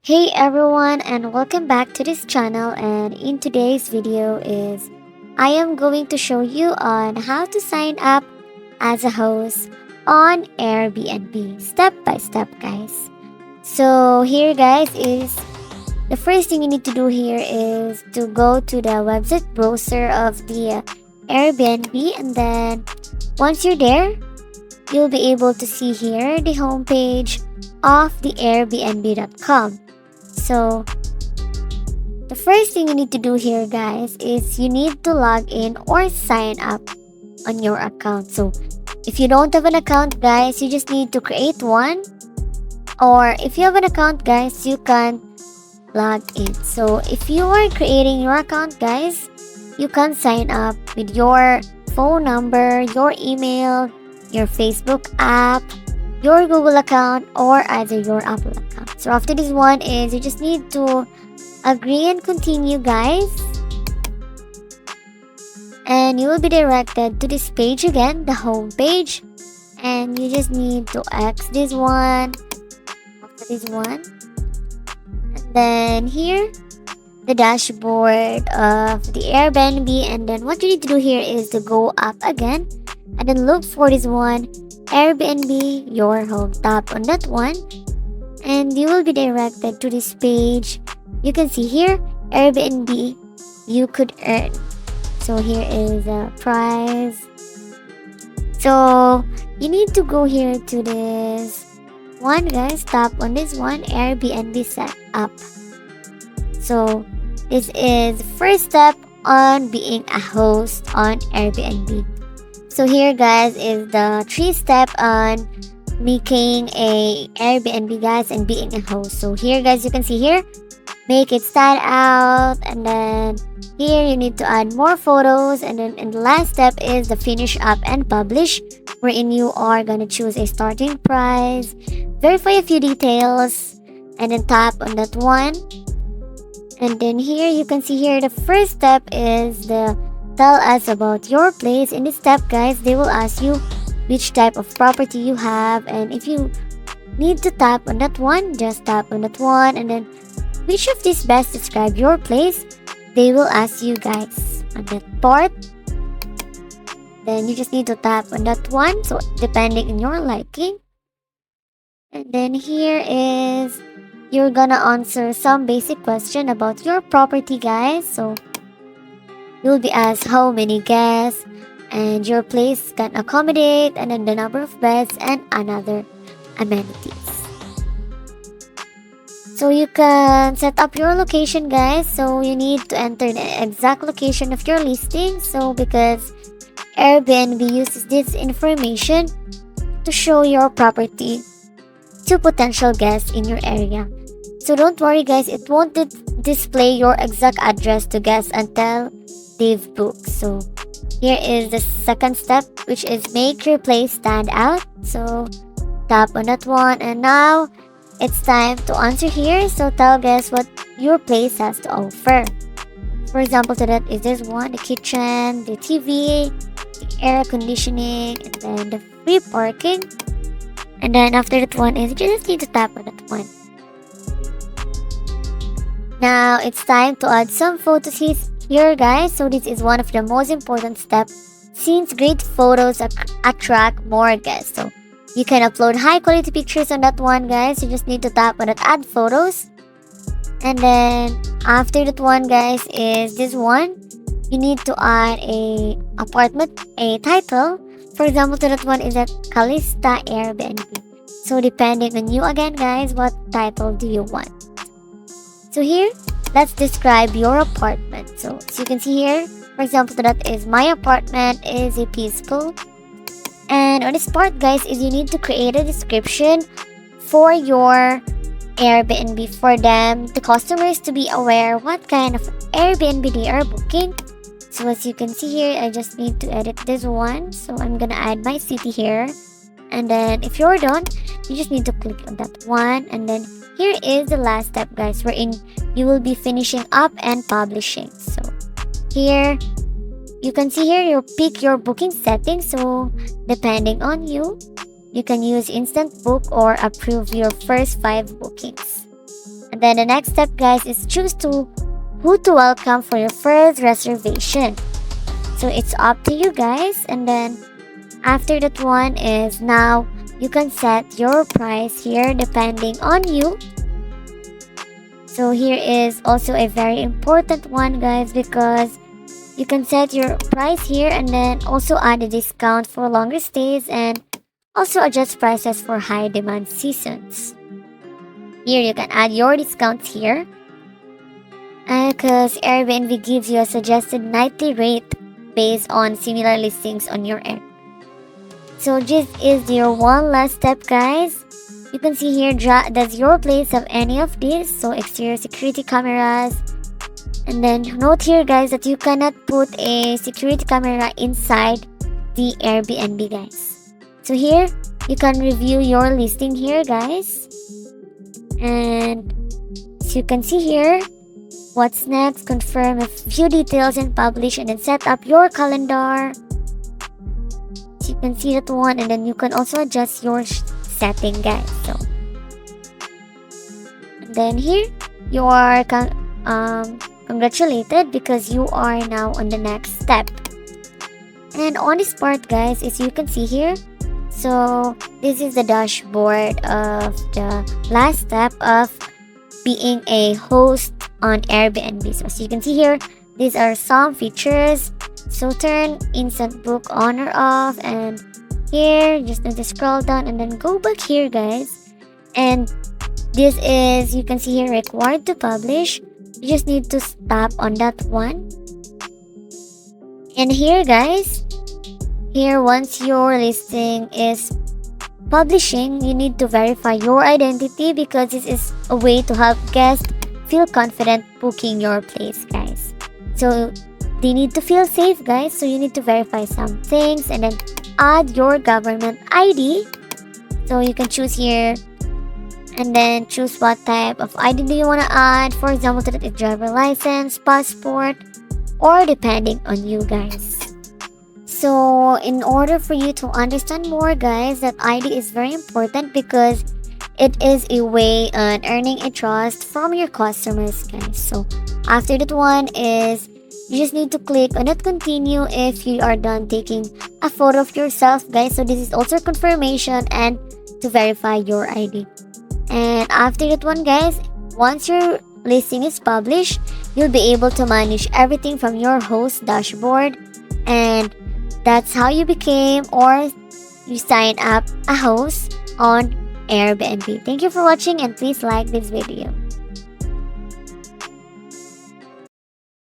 Hey everyone, and welcome back to this channel. And in today's video is I am going to show you on how to sign up as a host on Airbnb step by step, guys. So here guys is the first thing you need to do here is to go to the website browser of the Airbnb, and then once you're there, you'll be able to see here the homepage of the airbnb.com. So the first thing you need to do here, guys, is you need to log in or sign up on your account. So if you don't have an account, guys, you just need to create one, or if you have an account, guys, you can log in. So if you are creating your account, guys, you can sign up with your phone number, your email, your Facebook app, your Google account, or either your Apple account. So after this one is you just need to agree and continue, guys, and you will be directed to this page again, the home page, and you just need to X this one after this one, and then here the dashboard of the Airbnb. And then what you need to do here is to go up again and then look for this one, Airbnb your home. Tap on that one and you will be directed to this page. You can see here Airbnb you could earn. So here is a price. So you need to go here to this one, guys. Tap on this one, Airbnb setup. So this is the first step on being a host on Airbnb. So here, guys, is the 3-step on making a Airbnb, guys, and being a host. So here, guys, you can see here, make it stand out, and then here you need to add more photos, and then in the last step is the finish up and publish, wherein you are gonna choose a starting price, verify a few details, and then tap on that one. And then here you can see here the first step is the tell us about your place. In this step, guys, they will ask you which type of property you have, and if you need to tap on that one, just tap on that one, and then which of these best describe your place, they will ask you, guys, on that part. Then you just need to tap on that one, so depending on your liking. And then here is you're gonna answer some basic question about your property, guys. So you'll be asked how many guests and your place can accommodate, and then the number of beds and another amenities. So you can set up your location, guys. So you need to enter the exact location of your listing. So because Airbnb uses this information to show your property to potential guests in your area. So don't worry, guys, it won't display your exact address to guests until they've booked. So here is the second step, which is make your place stand out. So tap on that one, and now it's time to answer here. So tell guests what your place has to offer. For example, to that is this one, the kitchen, the TV, the air conditioning, and then the free parking. And then after that one is you just need to tap on that one. Now it's time to add some photos here, guys. So this is one of the most important steps, since great photos attract more guests. So you can upload high quality pictures on that one, guys. You just need to tap on that add photos. And then after that one, guys, is this one. You need to add a apartment, a title. For example, to that one is that Calista Airbnb. So depending on you again, guys, what title do you want? So here, let's describe your apartment. So as you can see here, for example, that is my apartment is a peaceful. And on this part, guys, is you need to create a description for your Airbnb for them, the customers, to be aware what kind of Airbnb they are booking. So as you can see here, I just need to edit this one. So I'm gonna add my city here. And then if you're done, you just need to click on that one. And then here is the last step, guys, wherein you will be finishing up and publishing. So here you can see here you pick your booking settings. So depending on you, you can use instant book or approve your first 5 bookings. And then the next step, guys, is choose to who to welcome for your first reservation. So it's up to you guys. And then after that one is now you can set your price here depending on you. So here is also a very important one, guys, because you can set your price here and then also add a discount for longer stays and also adjust prices for high demand seasons. Here you can add your discounts here because Airbnb gives you a suggested nightly rate based on similar listings on your end. So this is your one last step, guys. You can see here, does your place have any of these? So exterior security cameras. And then note here, guys, that you cannot put a security camera inside the Airbnb, guys. So here, you can review your listing here, guys. And as you can see here, what's next, confirm a few details and publish, and then set up your calendar. So you can see that one, and then you can also adjust your setting, guys. So and then here you are congratulated because you are now on the next step. And on this part, guys, as you can see here, so this is the dashboard of the last step of being a host on Airbnb. So as you can see here, these are some features. So turn instant book on or off, and here just need to scroll down and then go back here, guys. And this is, you can see here, required to publish. You just need to tap on that one. And here, guys, here once your listing is publishing, you need to verify your identity because this is a way to help guests feel confident booking your place, guys. So they need to feel safe, guys, so you need to verify some things and then add your government ID. So you can choose here and then choose what type of ID do you want to add. For example, that is driver license, passport, or depending on you, guys. So in order for you to understand more, guys, that ID is very important because it is a way on earning a trust from your customers, guys. So after that one is you just need to click on that continue if you are done taking a photo of yourself, guys. So this is also confirmation and to verify your ID. And after that one, guys, once your listing is published, you'll be able to manage everything from your host dashboard. And that's how you became or you sign up a host on Airbnb. Thank you for watching and please like this video.